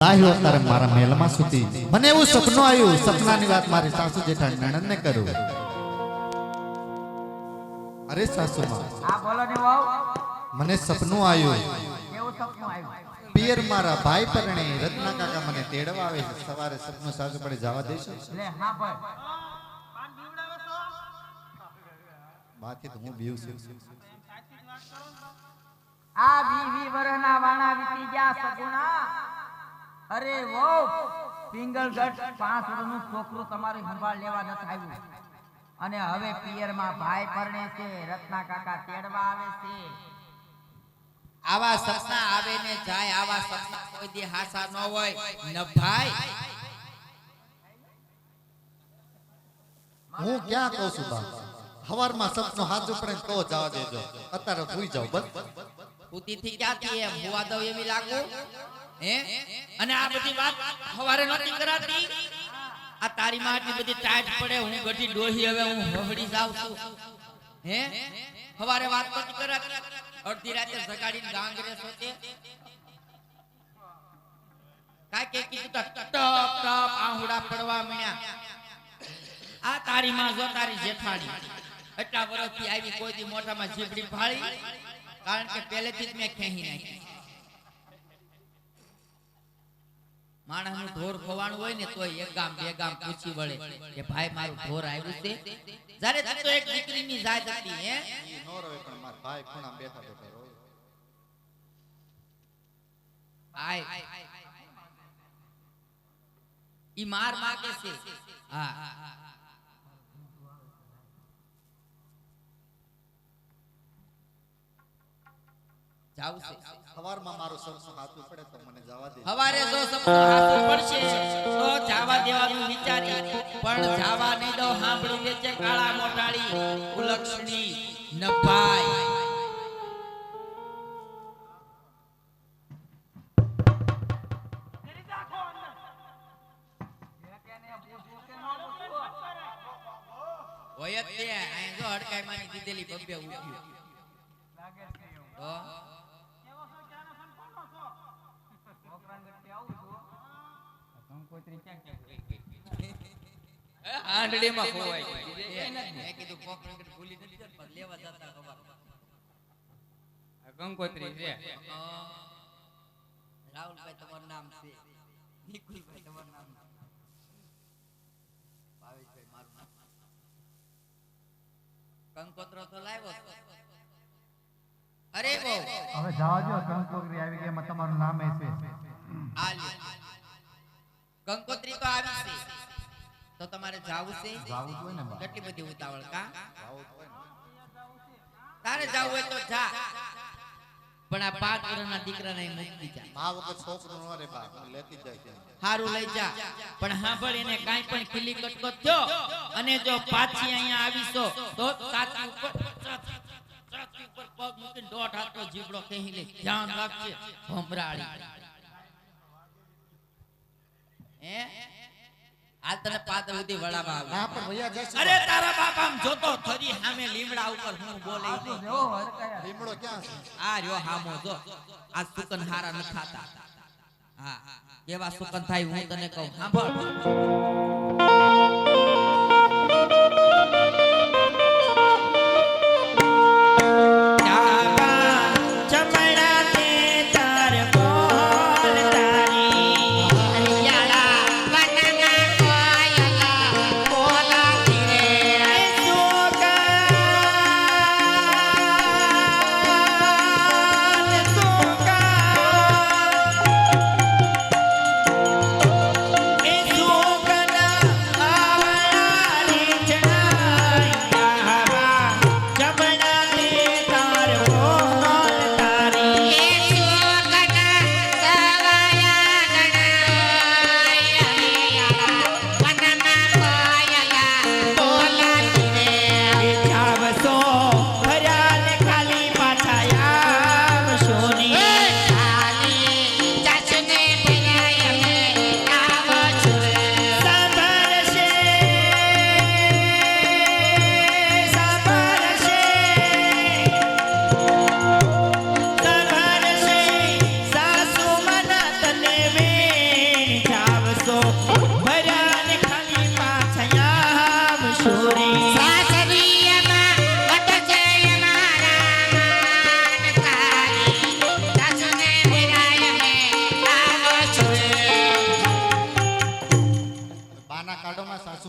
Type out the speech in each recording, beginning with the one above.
લાયો તારે મારા મેલમાં સુતી મને એવું સપનું આવ્યું સપનાની વાત મારી સાસુ જેઠાણી નણંદને કરું અરે સાસુમાં આ બોલો ને વાવ મને સપનું આવ્યું કેવું સપનું આવ્યું પિયર મારા ભાઈ પરણે રત્ના કાકા મને તેડવા આવે છે સવારે સપનું સાસુ પડે જવા દેશો લે હા ભાઈ બાકી તો હું બીવ છું આ 20 વર્ષના વાણા વીતી ગયા સગુણા અરે વો પિંગલગઢ 5 વર્ષનું છોકરું તમારી સંભાળ લેવા ન આવ્યું અને હવે પિયરમાં ભાઈ પરણે છે રત્ના કાકા તેડવા આવે છે આવા સપના આવે ને જાય આવા સપના કોઈ દી હાસા ન હોય ન ભાઈ હું ક્યાં કહું છું બા હવારમાં સપનું હાથ ઉપર કહો જવા દેજો અત્યારે ભૂઈ જાવ બસ ઉતીથી ક્યાંથી એમ હોવા દઉં એવી લાગુ હે અને આ બધી વાત હવારે નહોતી કરાતી આ તારી માં આટલી બધી ટાઈટ પડે હું ગઢી ડોહી હવે હું હવડી જાઉં છું હે હવારે વાત નહોતી કરાતી અડધી રાતે જગાડીને ગાંગરે સોતે કાઈ કે કીધું તો ટપ ટપ આહુડા પડવા મળ્યા આ તારી માં જો તારી જેઠાણી એટલા વર્ષથી આવી કોઈ દી મોઢામાં જીભડી ફાળી કારણ કે પહેલેથી જ મેં ખેહી નાખી માણસનું ઢોર ખોવાણું હોય ને તોય એક ગામ બે ગામ પૂછી વળે કે ભાઈ મારું ઢોર આવ્યું છે જ્યારે તું તો એક દીકરીની જાત હતી હે નો રોય પણ મારા ભાઈ ખૂણા બેઠા બેઠા રોય ભાઈ ઈ માર માગે છે હા જાવું છે સવારમાં મારું સપનું હાથું પડે તો મને જવા દે હવારે જો સપનું હાથું પડશે તો જાવા દેવાનું વિચારી પણ જાવા નહીં દો સાંભળી દેજે કાળા મોટાળી ઉલક્ષણી નભાઈ હોય જ તે અહીં જો હડકાઈ માની દીધેલી બબ્બે ઉઠ્યું લાગે છે તો આંડડીમાં ખોવાઈ ગઈ મેં કીધું પોકરંગટ ભૂલી નથી જતો પણ લેવા જતા ખબર કંકોત્રી છે રાહુલભાઈ તમારું નામ છે નિકુલભાઈ તમારું નામ છે ભાવેશભાઈ મારું નામ કંકોત્રો તો લાવ્યો છે અરે બહુ હવે જવા દો કંકોત્રી આવી ગઈ એમાં તમારું નામ છે આ લ્યો કંકોત્રી તો આવી છે તો તમારે જાવું છે જાવું જ હોય ને બા. કેટલી બધી ઉતાવળ કા તારે જાવું હોય તો જા પણ આ 5 વર્ષના દીકરાને મૂકી જા મા વગર છોકરું નો રે બા મને લેતી જાય છે હારું લઈ જા પણ સાંભળ એને કાઈ પણ ખીલી કટકો થયો અને જો પાછી અહીંયા આવીશો તો સાચી ઉપર પગ મૂકીને દોઢ હાથનો જીબડો કહી લે ધ્યાન રાખજે ભમરાળી હે હાલ તને પાદર સુધી વડાવા આવે ના પણ ભૈયા જશે અરે તારા બાપ આમ જોતો થરી સામે લીમડા ઉપર હું બોલે જો હડકાયા લીમડો ક્યાં છે આ રહ્યો હામો જો આ સુકન હારા ન ખાતા હા કેવા સુકન થાય હું તને કહું સાંભળ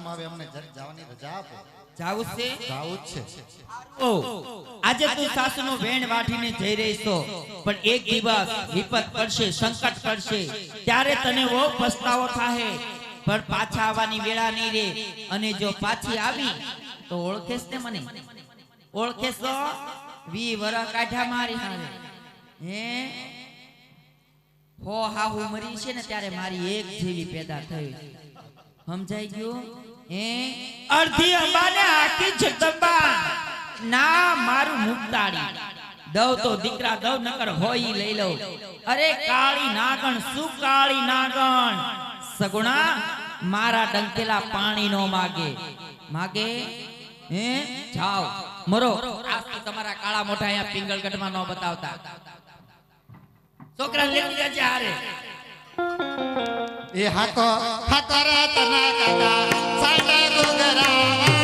માણસમાં આવે અમને જવાની રજા આપો. જાવું છે જાવું જ છે. ઓ આજે તું સાસુનો વેણ વાઢીને જઈ રહી છો, પણ એક દિવસ વિપત પડશે, સંકટ પડશે, ત્યારે તને બહુ પસ્તાવો થાહે. પણ પાછા આવવાની વેળા નહીં રે. અને જો પાછી આવી તો ઓળખેસ ને મને? ઓળખેસ તો 20 વર્ષ કાઢ્યા મારી હારે. હે હો હાહુ મરી છે ને ત્યારે મારી એક જેવી પેદા થઈ. સમજાઈ ગયું? હે અડધી અંબાને આખી જગદંબા ના મારું મુક્તાળી દવ તો દીકરા દવ નકર હોય લઈ લઉં. અરે કાળી નાગણ, શું કાળી નાગણ? સગુણા મારા ડંકેલા પાણી નો માગે. માગે હે જાઓ મરો. આજ તો તમારા કાળા મોઢા અહીંયા પિંગલગઢમાં નો બતાવતા. છોકરા લેતી જજે હારે. એ હાકો હાકર તના કાકા સાડા ગુગરા